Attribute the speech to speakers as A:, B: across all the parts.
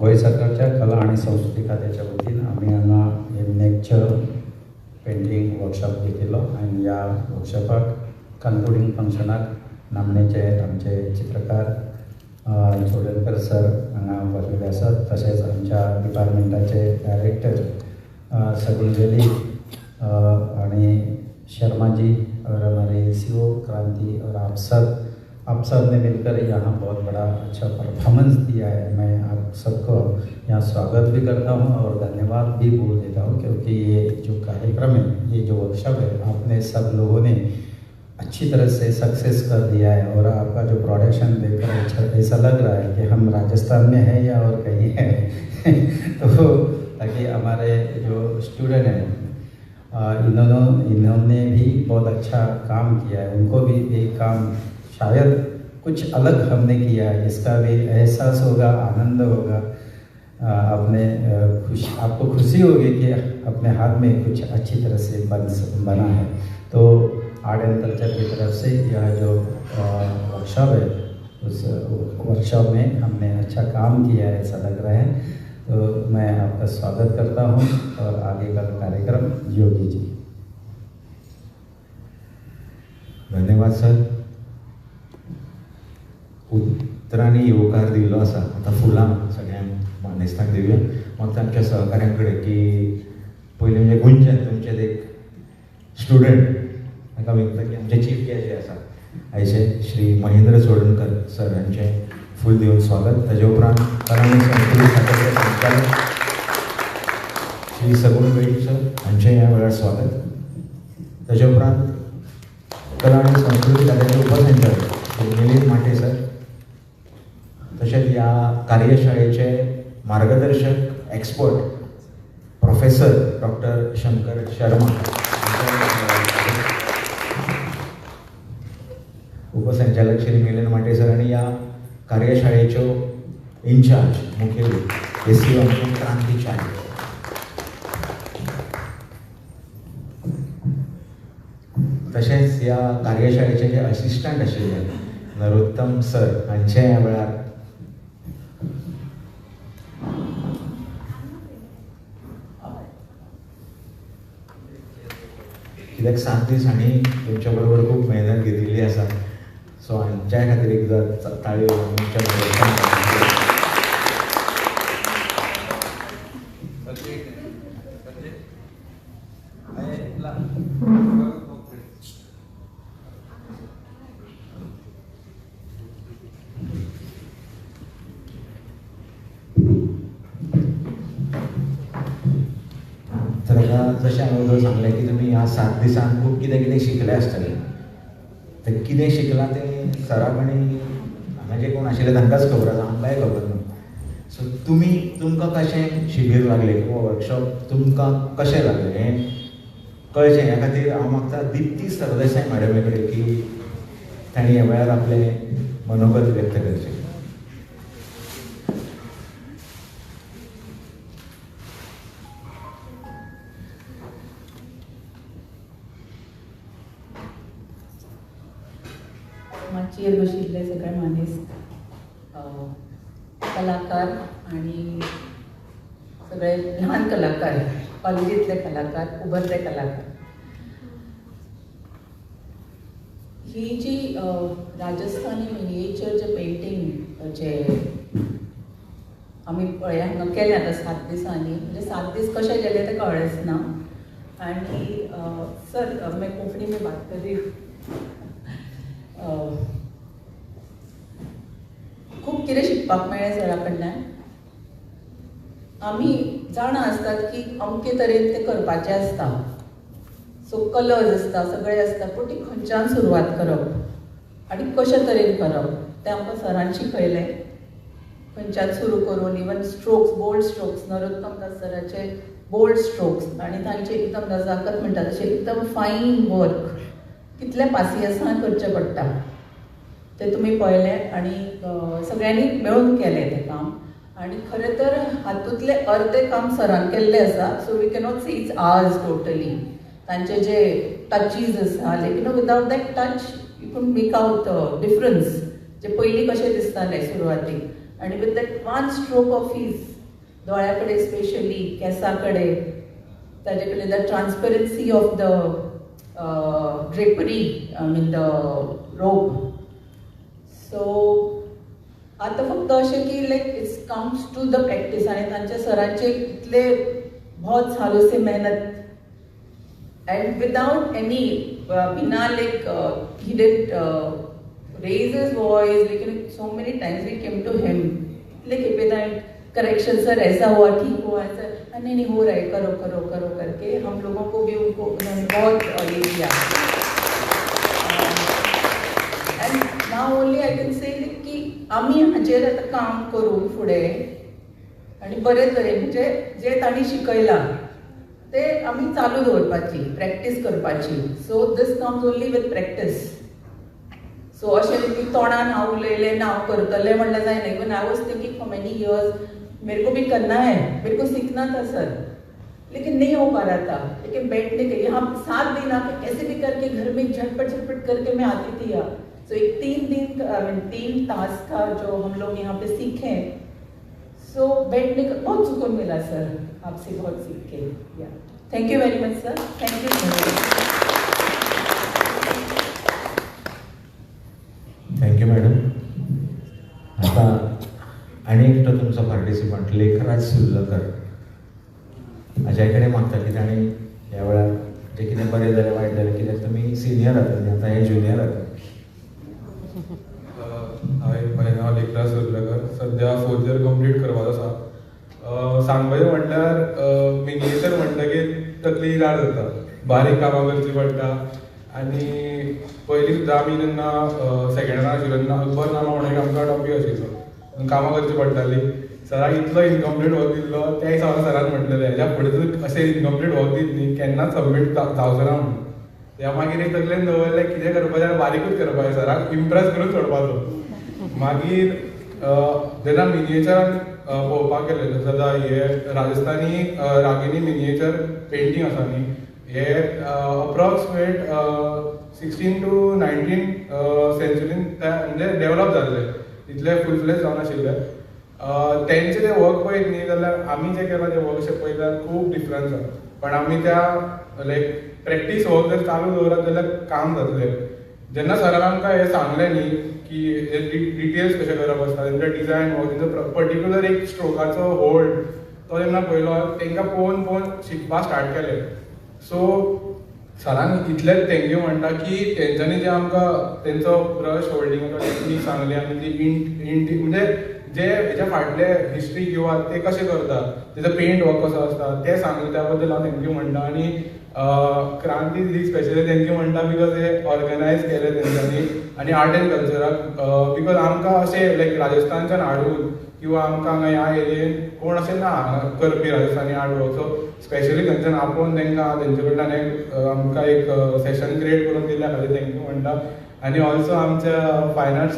A: गोंय सरकारच्या कला आणि संस्कृती खात्याच्या वतीन आम्ही हांगा नेकचर पेंटिंग वर्कशॉप घेतिल्लो आनी ह्या वर्कशॉपाक कन्क्लुडिंग फंक्शनाक नामनेचे आमचे चित्रकार चोडणकर सर हांगा बसलेले आसात. तशेंच आमच्या डिपार्टमेंटाचे डायरेक्टर सगुंजली आणि शर्मा जी और हमारे सीओ क्रांति और आप सब ने मिलकर यहाँ बहुत बड़ा अच्छा परफॉर्मेंस दिया है. मैं आप सबको यहाँ स्वागत भी करता हूँ और धन्यवाद भी बोल देता हूँ, क्योंकि ये जो कार्यक्रम है, ये जो वर्कशॉप है, आपने सब लोगों ने अच्छी तरह से सक्सेस कर दिया है. और आपका जो प्रोडक्शन देखकर अच्छा ऐसा लग रहा है कि हम राजस्थान में हैं या और कहीं हैं. तो ताकि हमारे जो स्टूडेंट हैं इन्होंने भी बहुत अच्छा काम किया है. उनको भी ये काम शायद कुछ अलग हमने किया है, इसका भी एहसास होगा, आनंद होगा. आपको खुशी होगी कि अपने हाथ में कुछ अच्छी तरह से बना है. तो आर्ट एंड कल्चर की तरफ से यह जो वर्कशॉप है, उस वर्कशॉप में हमने अच्छा काम किया है ऐसा लग रहा है. तो मैं आपका स्वागत करता हूँ और आगे का कार्यक्रम योगी जी.
B: धन्यवाद सर. उतरांनी येवकार दिल्लो आसा. आतां फुलां सगळ्यांक मानेस्तांक दिवया. मग आमच्या सहकाऱ्यांकडे की पयलीं म्हणजे गोंयच्यान तुमचे एक स्टुडंट ताका विनंती की आमचे चीफ गेस्ट जे आसा आयचे श्री महेंद्र चोडणकर सर हांचे फूल दिवन स्वागत. ताजे उपरांत कला आनी संस्कृती खात्याचे संचालक श्री सगुण सर हांचे ह्या वेळार स्वागत. ताजे उपरांत कला आनी संस्कृती खात्याचे उपसंचालक श्री मिलिंद माटे सर, तशेंच ह्या कार्यशाळेचे मार्गदर्शक expert professor doctor Shankar Sharma, उपसंचालक श्री मिलिंद माटे सर आणि या कार्यशाळेच्यो इन्चार्ज मुखेल एसीओ आमचे क्रांती चार्ज. तशेंच ह्या कार्यशाळेचे जे असिस्टंट आशिल्ले नरोत्तम सर हांचे ह्या वेळार कित्याक 7 दीस हांणी तुमच्या बरोबर खूब मेहनत घेतिल्ली आसा. सो हांच्या खातीर एकदां ताळयो तुमच्या जशें हांवें सांगलें की तुमी ह्या 7 दिसांत खूब कितें कितें शिकले आसतले. तें कितें शिकलां तें सराक आनी हांगा जे कोण आशिल्ले तांकांच खबर आसा, आमकांय खबर ना. सो तुमकां कशें शिबीर लागलें किंवा वर्कशॉप तुमकां कशें लागलें हें कळचें. ह्या खातीर हांव मागता दिप्ती सरदेसाय मॅडमे कडेन की तांणी ह्या वेळार आपलें मनोगत व्यक्त करचें.
C: माचयेर बशिल्ले सगळे मानेस्त कलाकार आणि सगळे ल्हान कलाकार, कॉलेजीतले कलाकार, उबरले कलाकार, ही जी राजस्थानी मिनिएचर जे पेंटिंग जे आम्ही हांगा केलें आतां 7 दिसांनी, म्हणजे 7 दीस कशें गेले ते कळ्ळेंच ना. आनी सर मैं कोंकणी में बात कर रही हूँ. खूब कितें शिकपाक मेळ्ळें सरा कडल्यान. आमी जाणा आसतात की अमके तरेन तें करपाचें आसता. सो कलर्स आसता, सगळें आसता, पूण ती खंयच्यान सुरवात करप आनी कशे तरेन करप तें आमकां सरान शिकयलें. खंयच्यान सुरू करून even strokes, bold strokes, Narottam Das सराचे बोल्ड स्ट्रोक्स आनी तांचे एकदम नजाकत म्हणटा तशें एकदम फायन वर्क कितले पासियेंसान करचें पडटा तें तुमी पळयलें. आनी सगळ्यांनी मेळून केलें तें काम. आनी खरें तर हातूंतले अर्दे काम सरान केल्लें आसा. So we cannot see it's ours totally. तांचे जे टचीज आसा, लेकिन without that touch you could make out difference. जे पयलीं कशें दिसतालें सुरवातीक आणि with that one stroke of his दोळ्याकडे स्पेशली केसाकडे ताजे कडेन the transparency of the drapery I mean the rope. So आता फक्त अशें की like it's comes to the practice आनी तांच्या सरांचे इतले बहुत सालों से मेहनत and without any bina like he did raise his voice like so many times we came to him like correction sir ऐसा हुआ ठीक हुआ ऐसा नहीं नहीं हो रहा है करो करो करो करके हम लोगों को भी उनको उन्होंने बहुत ये किया. And now only I can say like की आम्ही हाचेर आता काम करून फुडें आनी बरे तरेन म्हणजे जे तांणी शिकयलां ते आमी चालू दवरपाची प्रॅक्टीस करपाची. So this comes only with practice. So अशें की तोंडान हांव उलयलें ना हांव करतलें म्हणलें जायना. Even I was thinking for many years मेरे को भी करना है, मेरे को सीखना था सर, लेकिन नहीं हो पा रहा था. लेकिन बैठने के यहाँ 7 दिन आके कैसे भी करके घर में झटपट झटपट करके मैं आती थी यहाँ. सो एक 3 दिन का 3 तास का जो हम लोग यहाँ पे सीखे. सो बैठने का बहुत सुकून मिला सर आपसे बहुत सीख के. या thank you very much sir. Thank you.
B: Thank you madam. आता आनी एकटो तुमचो पार्टिसिपंट लेखराज सुर्लकर हाज्या कडेन मागता की ताणें ह्या वेळार जें कितें बरें जालें वायट जालें कित्याक तुमी सिनियर जाता आतां हे ज्युनियर जाता.
D: म्हजें नांव लेखराज सुर्लकर. सद्या 4th इयर कंप्लीट करपाचो आसा. सांगपाचें म्हटल्यार मिनिएचर म्हणटकीर तकली लाड जाता, बारीक कामां करची पडटा. आनी पयलीं सुद्दां आमी जेन्ना सेकंडाक आशिल्लो तेन्ना अकबर नामा म्हणून एक आमकां टॉपीक आशिल्लो, कामां करची पडटाली. सराक इतलो इनकम्प्लीट वर्क दिल्लो त्या हिसाबान सरान म्हटलेलें हेज्या फुडें तूं अशें इनकम्प्लीट वर्क दीत न्ही केन्नाच सबमीट जावचो ना म्हणून. ह्या मागीर एक तकलेन दवरलें कितें करपाचें बारीकूच करपाचें, सराक इम्प्रेस करून सोडपाचो. मागीर जेन्ना मिनिएचरान पळोवपाक गेले सदां हे राजस्थानी रागिनी मिनिएचर पेंटींग आसा न्ही हे अप्रॉक्सिमेट 16 to 19 सेंचुरीन म्हणजे डेवलप जाल्ले, इतले फूल फ्लेज जावन आशिल्ले. तेंचे ते वर्क पळयत न्ही जाल्यार आमी जे केलां ते वर्क अशें पळयल्यार खूब डिफरन्स आसा. पण आमी त्या लायक प्रॅक्टीस वर्क जर चालू दवरत जाल्यार काम जातलें. जेन्ना सरान आमकां हें सांगलें न्ही की डिटेल्स कशें करप आसता, तेंचो डिजायन वर्क, तेंचो पर्टिक्युलर एक स्ट्रोकाचो होल्ड तो जेन्ना पळयलो तांकां पळोवन पळोवन शिकपाक स्टार्ट केलें. सो सरान इतलेंच थँक्यू म्हणटा की तेंच्यांनी जे आमकां तेंचो ब्रश होल्डिंगाचो टेक्नीक सांगली आनी ती इंट म्हणजे जे हेच्या फाटले हिस्ट्री किंवा ते कशें करता तेजो पेंट वर्क कसो आसता ते सांगले, त्या बद्दल हांव थँक्यू म्हणटा. आनी क्रांती दी स्पेशली थँक्यू म्हणटा बिकॉज हे ऑर्गनायज केले तेंच्यांनी. आनी आर्ट एंड कल्चराक बिकॉज आमकां अशें लायक राजस्थानच्यान हाडून किंवा आमकां हांगा ह्या एरियेन कोण अशें ना करपी Rajasthani art work. So specially थंयच्यान आपोवन तांकां तेंचे कडल्यान एक आमकां एक सेशन क्रिएट करून दिल्या खातीर थँक्यू म्हणटा. आनी ऑल्सो आमच्या फायन आर्ट्स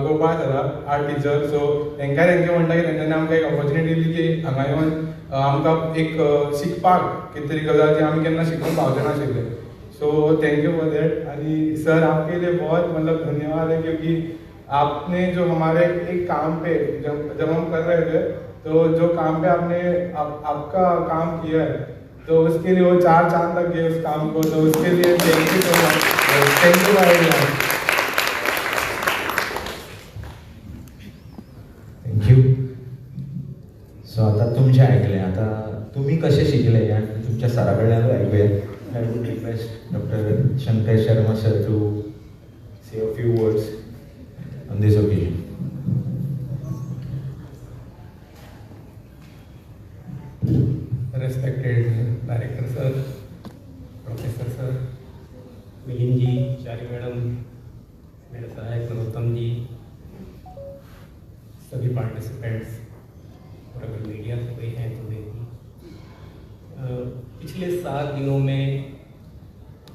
D: गोपाळ सराक आर्ट टिचर, सो तांकांय थँक्यू म्हणटा की तेंच्यांनी आमकां एक ऑपॉर्च्युनिटी दिली की हांगा येवन आमकां एक शिकपाक कितें तरी गजाल जी आमी केन्ना शिकूंक पावचे नाशिल्ले. So thank you for that. आणि सर आपके लिए बहुत मतलब धन्यवाद है क्योंकि आपने जो हमारे एक काम पे जब हम कर रहे थे तो जो काम पे आपने आपका काम किया है तो उसके लिए वो 4 चांद लग गए उस काम को. तो उसके लिए thank you so much. Thank you very much.
B: Thank you. So आता तुमचे ऐकले, आता तुम्ही कसे शिकले आणि तुमच्या सराकडे ऐकूया. I would request Dr. Shankar Sharma sir to say a few words on this occasion.
D: Respected Director sir, Professor sir,
E: Milind ji, Chari madam, मेरे सहायक नरोत्तम जी, सभी पार्टिसिपेंट्स और अगर मीडिया से कोई हैं तो देखिए. पिछले 7 दिनों में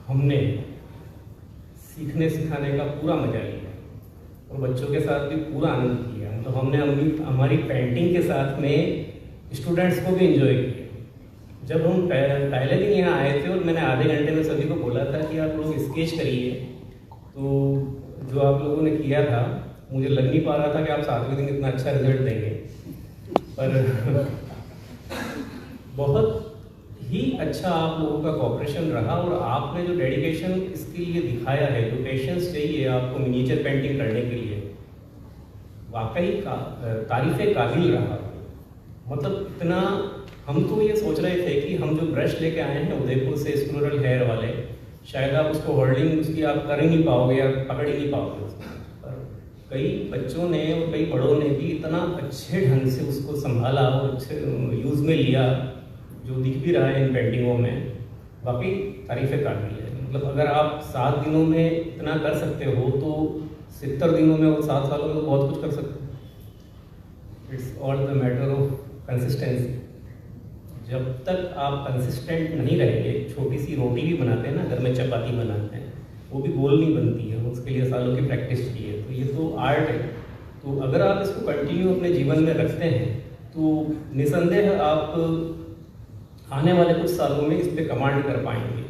E: हमने सीखने सिखाने का पूरा मजा लिया और बच्चों के साथ भी पूरा आनंद किया. तो हमने हमारी पेंटिंग के साथ में स्टूडेंट्स को भी एंजॉय किया. जब हम पहले दिन यहाँ आए थे और मैंने आधे घंटे में सभी को बोला था कि आप लोग स्केच करिए, तो जो आप लोगों ने किया था मुझे लग नहीं पा रहा था कि आप 7वें दिन इतना अच्छा रिजल्ट देंगे, पर बहुत ही अच्छा आप लोगों का कॉपरेशन रहा और आपने जो डेडिकेशन इसके लिए दिखाया है, जो पेशेंस चाहिए आपको मिनिएचर पेंटिंग करने के लिए, वाकई तारीफ़ काबिल रहा। मतलब इतना, हम तो ये सोच रहे थे कि हम जो ब्रश लेके आए हैं उदयपुर से स्क्रोरल हेयर वाले, शायद आप उसको होल्डिंग उसकी आप कर ही नहीं पाओगे या पकड़ ही नहीं पाओगे उसको, पर कई बच्चों ने और कई बड़ों ने भी इतना अच्छे ढंग से उसको संभाला और अच्छे यूज़ में लिया, जो दिख भी रहा है इन पेंटिंगों में, वाकई तारीफ़ काबिल है। मतलब अगर आप 7 दिनों में इतना कर सकते हो तो 70 दिनों में और 7 सालों में तो बहुत कुछ कर सकते हो। It's all the matter of consistency. जब तक आप कंसिस्टेंट नहीं रहेंगे, छोटी सी रोटी भी बनाते हैं ना घर में, चपाती बनाते हैं, वो भी गोल नहीं बनती है, उसके लिए सालों की प्रैक्टिस चाहिए। तो ये तो आर्ट है। तो अगर आप इसको कंटिन्यू अपने जीवन में रखते हैं तो निसंदेह आप आने वाले कुछ सालों में इस पर कमांड कर पाएंगे।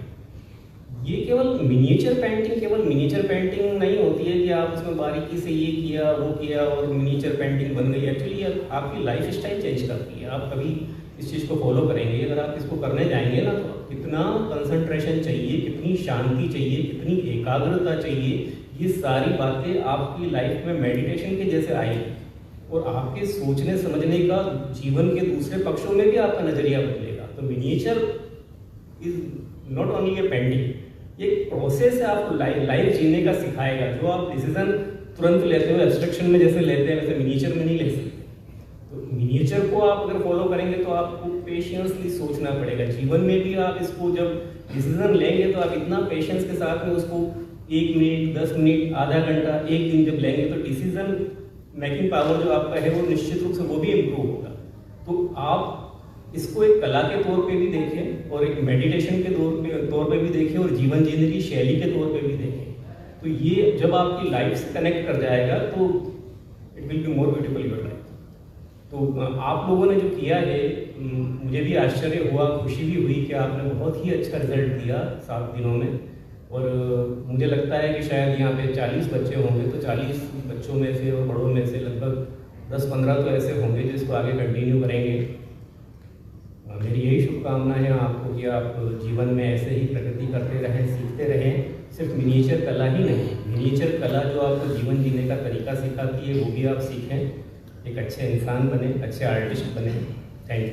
E: ये केवल मिनिएचर पेंटिंग नहीं होती है कि आप उसमें बारीकी से ये किया वो किया और मिनिएचर पेंटिंग बन गई। एक्चुअली आपकी लाइफ स्टाइल चेंज करती है। आप कभी इस चीज़ को फॉलो करेंगे, अगर आप इसको करने जाएंगे ना, तो कितना कंसंट्रेशन चाहिए, कितनी शांति चाहिए, कितनी एकाग्रता चाहिए, ये सारी बातें आपकी लाइफ में मेडिटेशन के जैसे आएगी और आपके सोचने समझने का जीवन के दूसरे पक्षों में भी आपका नज़रिया बदलेगा। तो miniature is not only A painting, ये प्रोसेस है, आपको लाइफ जीने का सिखाएगा। जो आप डिसीजन तुरंत लेते हो एब्स्ट्रक्शन में जैसे लेते हैं, वैसे मिनिएचर में नहीं ले सकते। तो मिनिएचर को आप अगर फॉलो करेंगे तो आपको पेशेंसली सोचना पड़ेगा। जीवन में भी आप इसको जब डिसीजन लेंगे तो आप इतना पेशेंस के साथ में उसको 1 मिनट, 10 मिनट, आधा घंटा, 1 दिन जब लेंगे तो डिसीजन मेकिंग पावर जो आपका है वो निश्चित रूप से वो भी इम्प्रूव होगा। तो आप इसको एक कला के तौर पे भी देखें और एक मेडिटेशन के तौर पे भी देखें और जीवन जीने की शैली के तौर पे भी देखें। तो ये जब आपकी लाइफ से कनेक्ट कर जाएगा तो it will be more beautiful your life. तो आप लोगों ने जो किया है, मुझे भी आश्चर्य हुआ, खुशी भी हुई कि आपने बहुत ही अच्छा रिजल्ट दिया 7 दिनों में। और मुझे लगता है कि शायद यहाँ पे 40 बच्चे होंगे, तो 40 बच्चों में से और बड़ों में से लगभग 10-15 तो ऐसे होंगे जिसको आगे कंटिन्यू करेंगे। मेरी यही शुभकामना है आपको कि आप जीवन में ऐसे ही प्रगति करते रहें, सीखते रहें। सिर्फ मिनिएचर कला ही नहीं, मिनिएचर कला जो आपको जीवन जीने का तरीका सिखाती है वो भी आप सीखें, एक अच्छे इंसान बने, अच्छे आर्टिस्ट बने। Thank you.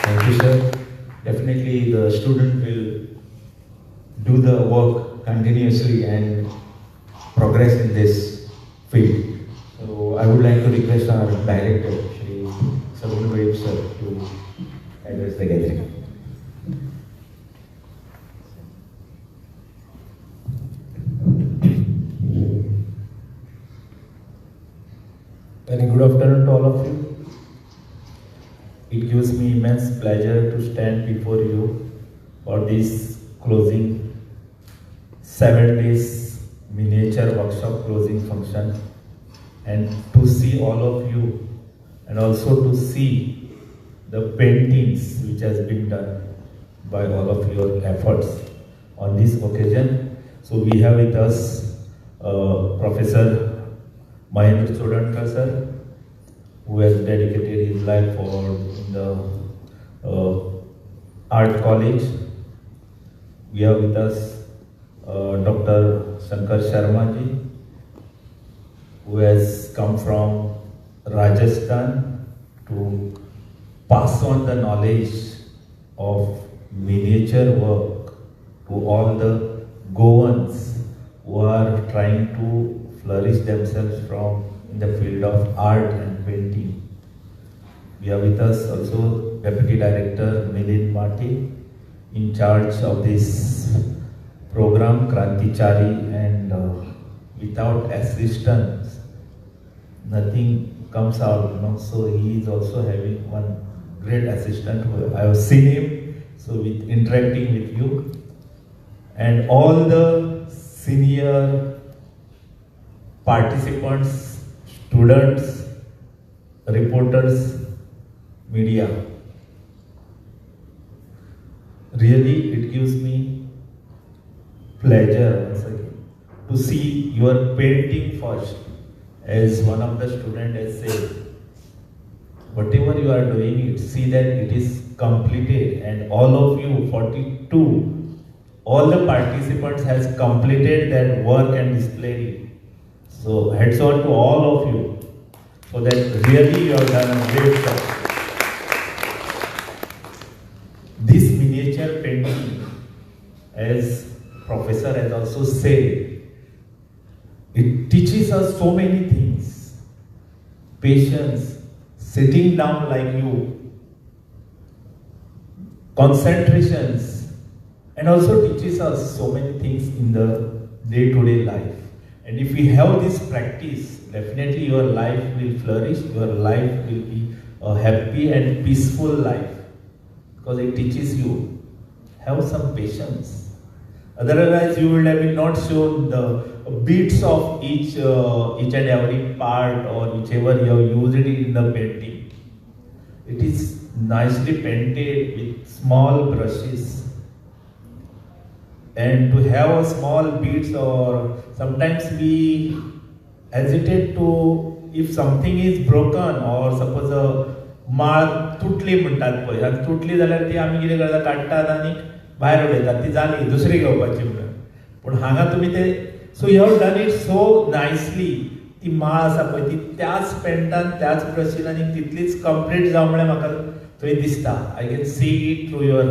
B: Thank you, sir. Definitely the student will do the work continuously and progress in this field. So I would like to request our director, Shri Sabun Vaib sir, to address the gathering.
F: Very good afternoon to all of you. It gives me immense pleasure to stand before you for this closing 7 days miniature workshop closing function, and to see all of you and also to see the paintings which has been done by all of your efforts on this occasion. So we have with us Professor Mahendra Chodankar sir, who has dedicated his life for the art college. We have with us Dr. Shankar Sharma ji, who has come from Rajasthan to pass on the knowledge of miniature work to all the Goans who are trying to flourish themselves from in the field of art and painting. We have with us also Deputy Director Milind Mati, in charge of this program Krantichari, and without assistance nothing comes out, so he is also having one great assistant who I have seen him, so with interacting with you, and all the senior participants, students, reporters, media. Really, it gives me pleasure once again to see your painting first. As one of the students has said, whatever you are doing, it see that it is completed, and all of you 42, all the participants has completed that work and displayed it. So heads on to all of you, so that really you have done a great job. This miniature painting, as professor has also said, it teaches us so many things. Patience, sitting down like you, concentrations, and also teaches us so many things in the day-to-day life. And if we have this practice, definitely your life will flourish, your life will be a happy and peaceful life, because it teaches you, have some patience. Otherwise, you will have not shown the bits of each and every part, or whichever you have used it in the painting. It is nicely painted with small brushes. And to have a small bits, or sometimes we hesitate to, if something is broken, or suppose a माळ तुटली म्हणतात पळय, आनी तुटली जाल्यार ती आमी कितें करता, काडटात आनी भायर उडयतात, ती जाली दुसरी घेवपाची म्हणून. पूण हांगा तुमी ते, so you have done it so nicely. ती माळ आसा पळय ती त्याच पेंटान त्याच ब्रशीन आनी तितलीच कंप्लीट जावं म्हळ्यार म्हाका थंय दिसता. I can see it through your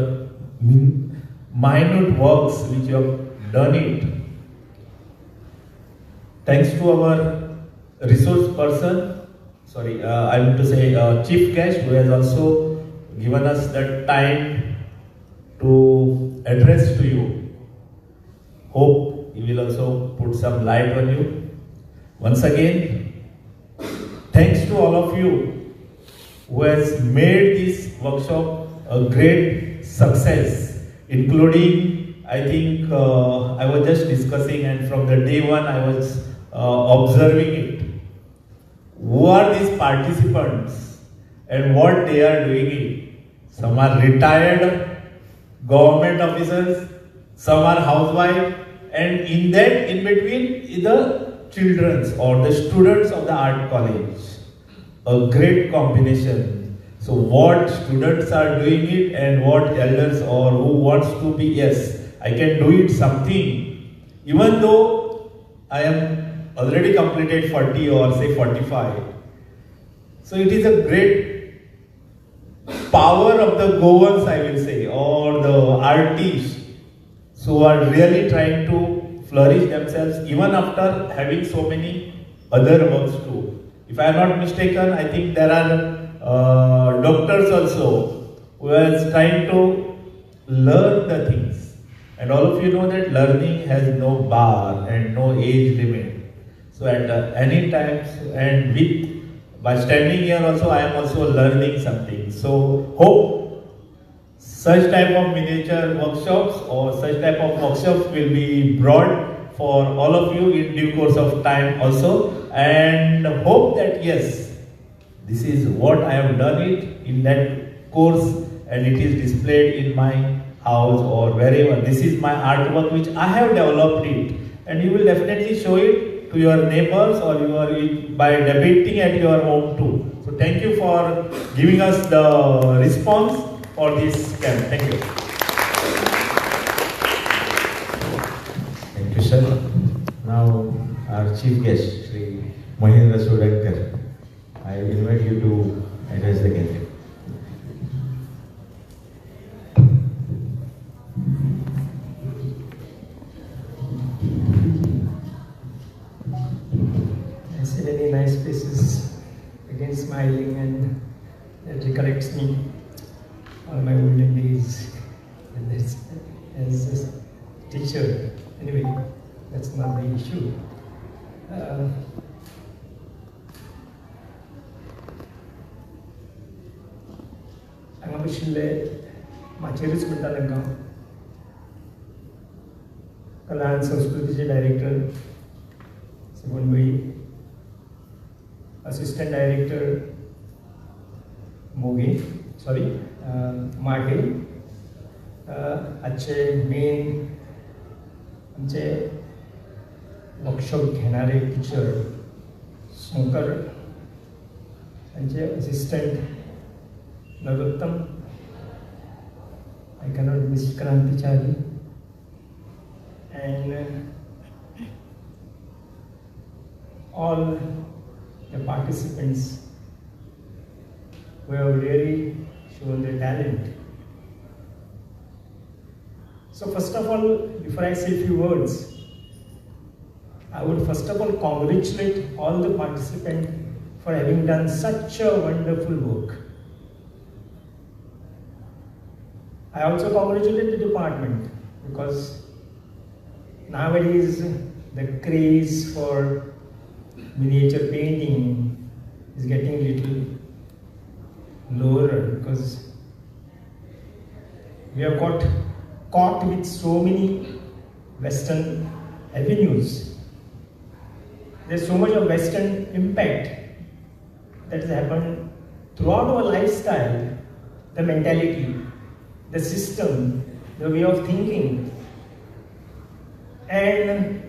F: minute works which you have done it. Thanks to our resource person, I want to say chief guest, who has also given us the time to address to you. Hope he will also put some light on you. Once again, thanks to all of you who has made this workshop a great success. Including, I think, I was just discussing, and from the day one I was observing it. Who are these participants and what they are doing it? Some are retired government officers, some are housewives, and in that, in between, the children or the students of the art college. A great combination. So what students are doing it, and what elders or who wants to be, yes, I can do it something. Even though I am already completed 40 or say 45. So it is a great power of the Goans, I will say, or the artists, who are really trying to flourish themselves even after having so many other works too. If I am not mistaken, I think there are doctors also who are trying to learn the things, and all of you know that learning has no bar and no age limit. So at any time, and by standing here also, I am also learning something. So hope such type of miniature workshops or such type of workshops will be brought for all of you in due course of time also, and hope that yes, this is what I have done it in that course, and it is displayed in my house or wherever. This is my artwork which I have developed it, and you will definitely show it to your neighbors, or by depicting at your home too. So thank you for giving us the response for this camp. Thank you.
B: Thank you, sir. Now our chief guest, Shri Mahendra Sudankar. I invite you to address the gathering.
G: I see many nice faces again smiling, and that recollects me all my olden days and as a teacher. Anyway, that's not the issue. हांगा बशिल्ले माचेरूच म्हणटा तांकां कला आनी संस्कृतीचे director सुगणभई, assistant director मागे, आजचे main आमचे वर्कशॉप घेणारे टीचर शंकर, त्यांचे assistant Narottam, I cannot miss Krantichari, and all the participants who have really shown their talent. So first of all, before I say a few words, I would first of all congratulate all the participants for having done such a wonderful work. I also congratulate the department because nowadays the craze for miniature painting is getting a little lower because we have got caught with so many Western avenues. There's so much of Western impact that has happened throughout our lifestyle, the mentality, the system, the way of thinking. And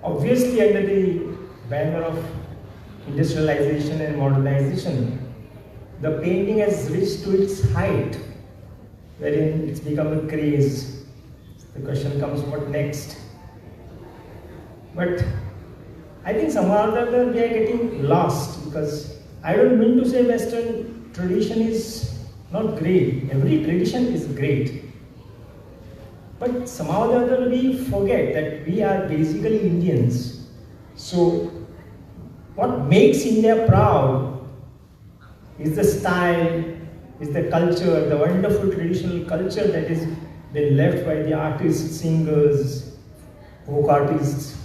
G: obviously under the banner of industrialization and modernization, the painting has reached to its height, wherein it's become a craze. The question comes, what next? But I think somehow or other we are getting lost, because I don't mean to say Western tradition is not great. Every tradition is great. But somehow or other we forget that we are basically Indians. So what makes India proud is the style, is the culture, the wonderful traditional culture that is been left by the artists, singers, folk artists.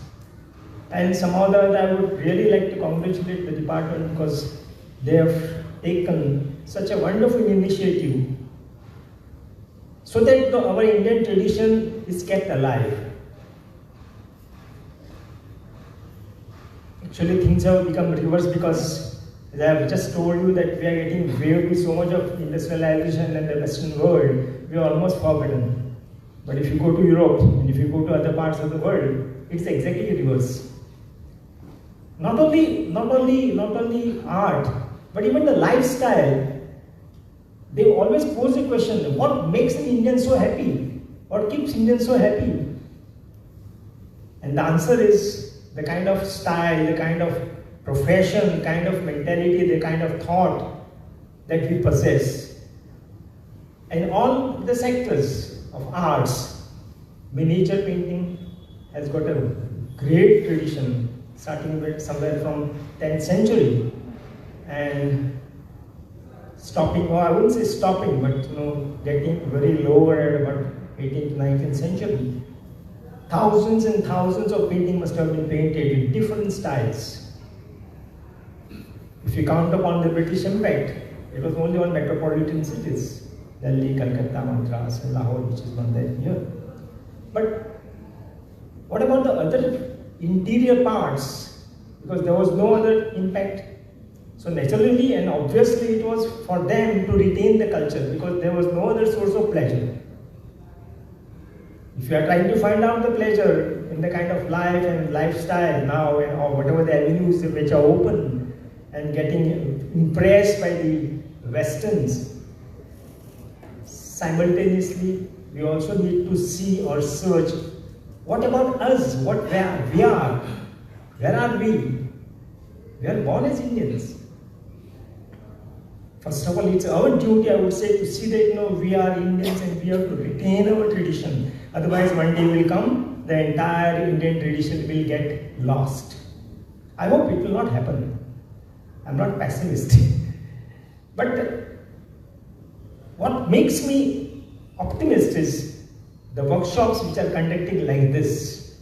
G: And somehow or other I would really like to congratulate the department because they have taken such a wonderful initiative so that our Indian tradition is kept alive. Actually, things have become reversed because, as I have just told you, that we are getting waved with so much of industrialization in the Western world, we are almost forbidden. But if you go to Europe and if you go to other parts of the world, it's exactly reverse. Not only art, but even the lifestyle. They always pose the question, what makes an Indian so happy? What keeps Indians so happy? And the answer is the kind of style, the kind of profession, kind of mentality, the kind of thought that we possess. And all the sectors of arts, miniature painting has got a great tradition, starting with somewhere from 10th century. And stopping, or I wouldn't say stopping, but getting very lower at about 18th to 19th century. Thousands and thousands of paintings must have been painted in different styles. If you count upon the British impact, it was only on metropolitan cities, Delhi, Calcutta, Madras, and Lahore, which is one there here. But what about the other interior parts? Because there was no other impact. So naturally and obviously it was for them to retain the culture because there was no other source of pleasure. If you are trying to find out the pleasure in the kind of life and lifestyle now, or whatever the avenues which are open, and getting impressed by the Westerns, simultaneously we also need to see or search, what about us, where we are, where are we? We are born as Indians. First of all, it's our duty, I would say, to see that we are Indians and we have to retain our tradition. Otherwise, one day will come, the entire Indian tradition will get lost. I hope it will not happen. I'm not pessimistic. But what makes me optimistic is the workshops which are conducting like this.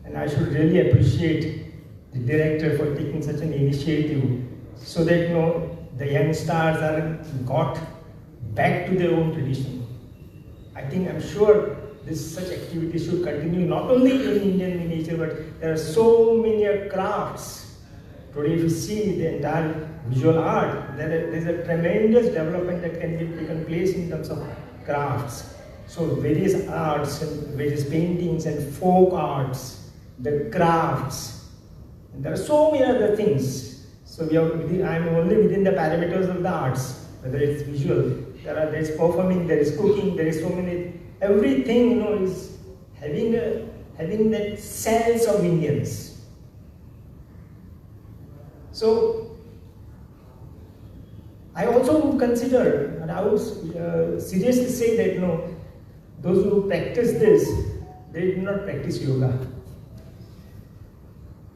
G: And I should really appreciate the director for taking such an initiative so that the young stars are got back to their own tradition. I'm sure such activities should continue not only in Indian miniature, but there are so many crafts. Today if you see the entire visual art, there is a tremendous development that can be taken place in terms of crafts. So various arts and various paintings and folk arts, the crafts, and there are so many other things. So I'm only within the parameters of the arts, whether it's visual, there's performing, there is cooking, there is so many, everything is having that sense of Indians. So I also would consider, and I would seriously say that those who practice this, they do not practice yoga.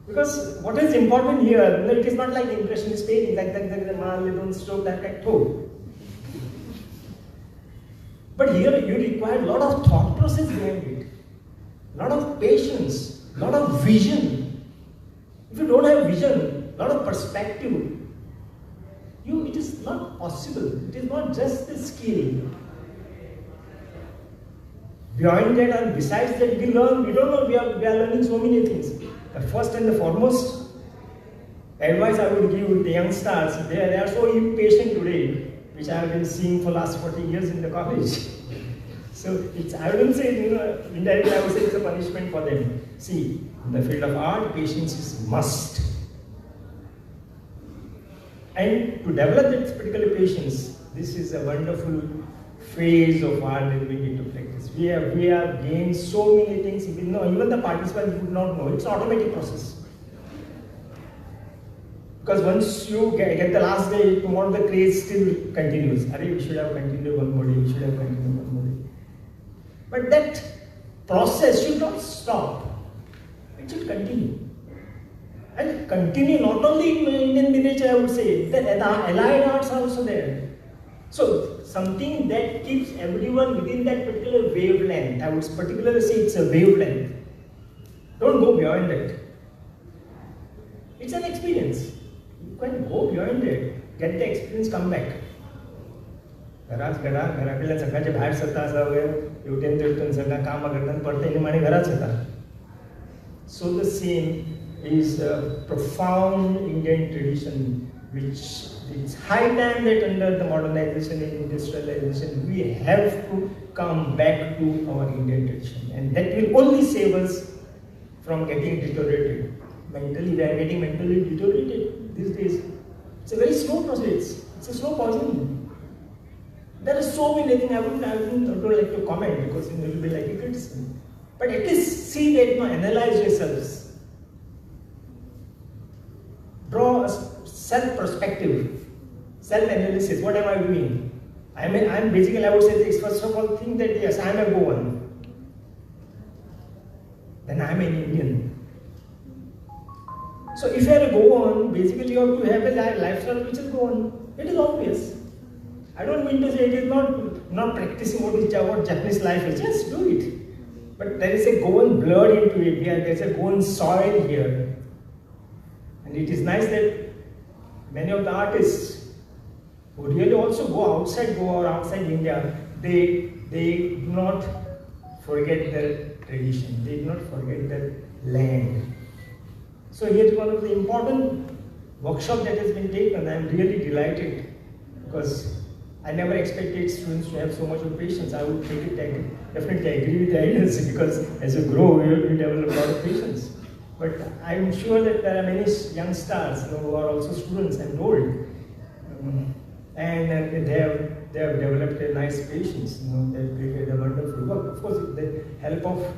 G: Because what is important here, it is not like impressionist painting, like that stroke that kind of. But here you require a lot of thought process behind it, a lot of patience, a lot of vision. If you don't have vision, a lot of perspective, it is not possible. It is not just the skill. Beyond that, and besides that, we don't know, we are learning so many things. The first and the foremost advice I would give the youngsters, they are so impatient today, which I have been seeing for the last 40 years in the college. So I wouldn't say, indirectly I would say it's a punishment for them. See, in the field of art, patience is must. And to develop that particular patience, this is a wonderful phase of art that we need to practice. We have gained so many things, even the participants would not know. It's an automatic process. Because once you get the last day, tomorrow the craze still continues. We should have continued one more day, we should have continued one more day. But that process should not stop. It should continue. And continue not only in Indian literature, I would say, the allied arts are also there. So something that keeps everyone within that particular wavelength. I would particularly say it's a wavelength. Don't go beyond it. It's an experience. You can go beyond it. Get the experience, come back. घराकडल्या सकाळच्या बाहेर सता येवटेन तेवटेन सगळं काम करताना पडते आणि घराच येता. So the same is a profound Indian tradition, which it's high time that under the modernization and industrialization, we have to come back to our Indian tradition, and that will only save us from getting deteriorated. Mentally, we are getting mentally deteriorated these days. It's a very slow process. It's a slow poison. There are so many things I don't like to comment because it will be like a criticism. But at least see that, analyze yourselves. Draw a self-perspective, self-analysis. What am I doing? I'm basically, I would say this. First of all, think that yes, I'm a Goan. Then I'm an Indian. So if you're a Goan, basically you have to have a lifestyle which is Goan. It is obvious. I don't mean to say it is not practicing what Japanese life is. Just do it. But there is a Goan blood into it. There's a Goan soil here. And it is nice that many of the artists who really also go outside India, they do not forget their tradition. They do not forget their land. So here's one of the important workshops that has been taken. I am really delighted because I never expected students to have so much of patience. I would take it, definitely agree with the ideas because as you grow, you develop a lot of patience. But I'm sure that there are many young stars who are also students and old, and they have developed a nice patience. They created a wonderful work. Of course, with the help of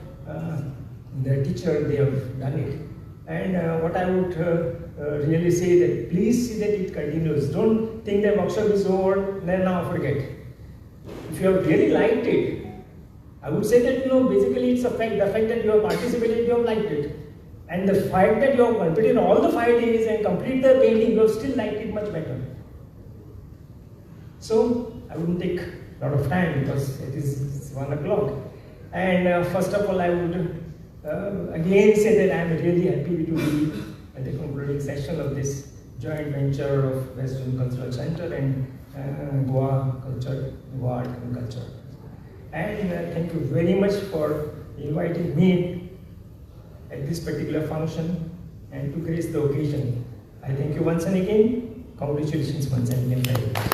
G: their teacher, they have done it. And what I would really say that please see that it continues. Don't think the workshop is over, then now forget. If you have really liked it, I would say that basically it's the fact that you have participated, you have liked it. And the fact that you have completed all the 5 days and complete the painting, you have still liked it much better. So I wouldn't take a lot of time because it is 1 o'clock. And first of all, I would again say that I am really happy to be at the concluding session of this joint venture of Western Cultural Center and Goa Art and Culture. And thank you very much for inviting me at this particular function and to grace the occasion. I thank you once and again. Congratulations once and again.